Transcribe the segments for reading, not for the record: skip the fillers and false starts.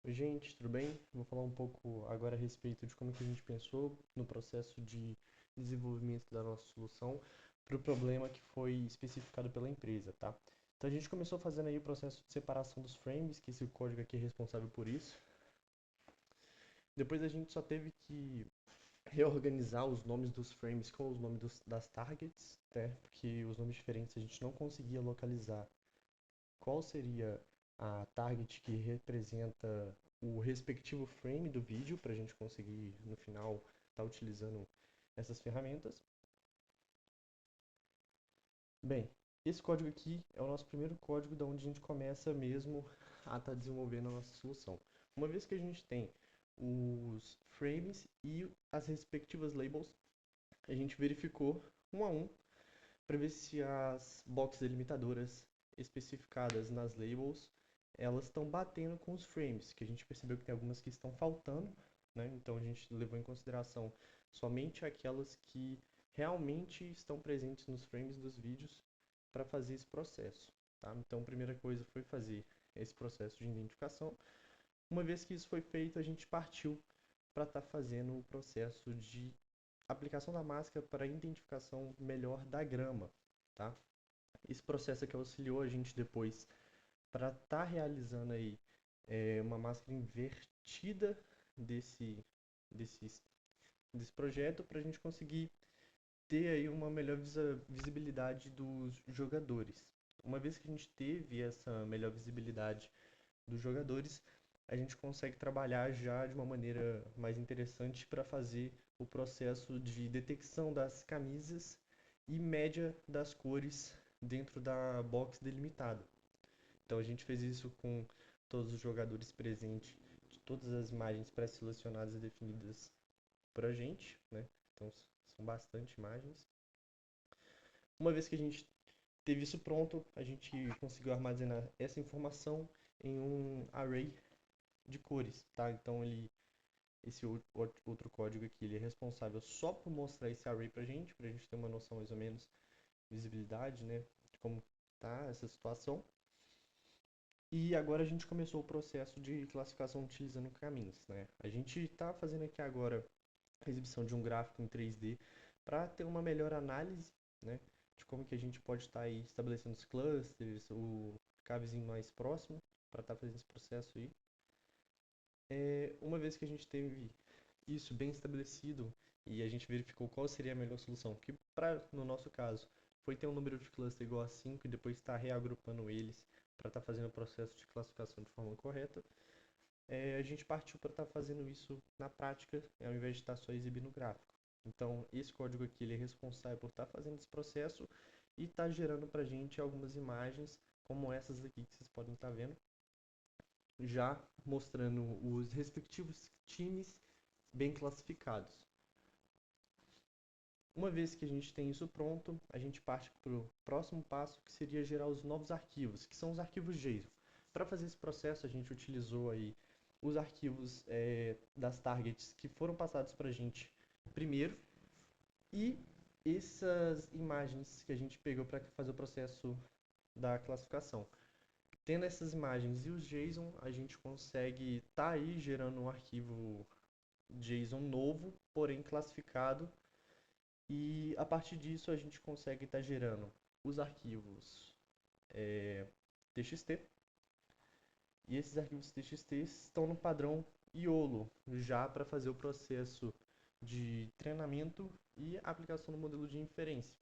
Oi, gente, tudo bem? Vou falar um pouco agora a respeito de como que a gente pensou no processo de desenvolvimento da nossa solução para o problema que foi especificado pela empresa, tá? Então a gente começou fazendo aí o processo de separação dos frames, que esse código aqui é responsável por isso. Depois a gente só teve que reorganizar os nomes dos frames com os nomes das targets, né? Porque os nomes diferentes a gente não conseguia localizar qual seria a target que representa o respectivo frame do vídeo para a gente conseguir no final estar utilizando essas ferramentas. Bem, esse código aqui é o nosso primeiro código da onde a gente começa mesmo a estar desenvolvendo a nossa solução. Uma vez que a gente tem os frames e as respectivas labels, a gente verificou um a um para ver se as boxes delimitadoras especificadas nas labels elas estão batendo com os frames, que a gente percebeu que tem algumas que estão faltando, né? Então a gente levou em consideração somente aquelas que realmente estão presentes nos frames dos vídeos para fazer esse processo, tá? Então a primeira coisa foi fazer esse processo de identificação. Uma vez que isso foi feito, a gente partiu para estar fazendo o processo de aplicação da máscara para identificação melhor da grama, tá? Esse processo aqui auxiliou a gente depois para estar realizando aí uma máscara invertida desse, desse, desse projeto para a gente conseguir ter aí uma melhor visibilidade dos jogadores. Uma vez que a gente teve essa melhor visibilidade dos jogadores, a gente consegue trabalhar já de uma maneira mais interessante para fazer o processo de detecção das camisas e média das cores dentro da box delimitada. Então a gente fez isso com todos os jogadores presentes, de todas as imagens pré-selecionadas e definidas por a gente, né? Então são bastante imagens. Uma vez que a gente teve isso pronto, a gente conseguiu armazenar essa informação em um array de cores, tá? Então esse outro código aqui, ele é responsável só por mostrar esse array pra gente ter uma noção mais ou menos visibilidade, né, de como tá essa situação. E agora a gente começou o processo de classificação utilizando caminhos, né? A gente está fazendo aqui agora a exibição de um gráfico em 3D para ter uma melhor análise, né, de como que a gente pode estar aí estabelecendo os clusters, o cavezinho mais próximo para estar fazendo esse processo aí. Uma vez que a gente teve isso bem estabelecido e a gente verificou qual seria a melhor solução, que no nosso caso foi ter um número de cluster igual a 5 e depois estar reagrupando eles para estar fazendo o processo de classificação de forma correta, a gente partiu para estar fazendo isso na prática, ao invés de estar só exibindo o gráfico. Então, esse código aqui ele é responsável por estar fazendo esse processo e está gerando para a gente algumas imagens, como essas aqui que vocês podem estar vendo, já mostrando os respectivos times bem classificados. Uma vez que a gente tem isso pronto, a gente parte para o próximo passo, que seria gerar os novos arquivos, que são os arquivos JSON. Para fazer esse processo, a gente utilizou aí os arquivos das targets que foram passados para a gente primeiro e essas imagens que a gente pegou para fazer o processo da classificação. Tendo essas imagens e os JSON, a gente consegue estar aí gerando um arquivo JSON novo, porém classificado, e a partir disso a gente consegue estar gerando os arquivos TXT, e esses arquivos TXT estão no padrão YOLO, já para fazer o processo de treinamento e aplicação do modelo de inferência.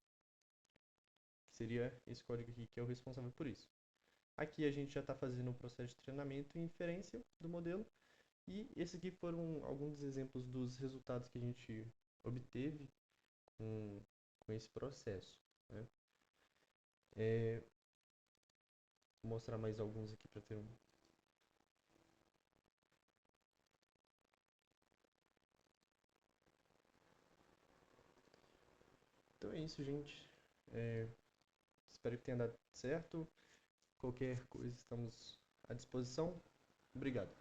Seria esse código aqui que é o responsável por isso. Aqui a gente já está fazendo o processo de treinamento e inferência do modelo. E esses aqui foram alguns dos exemplos dos resultados que a gente obteve com, com esse processo, né? Vou mostrar mais alguns aqui para ter um. Então é isso, gente. É, espero que tenha dado certo. Qualquer coisa estamos à disposição. Obrigado.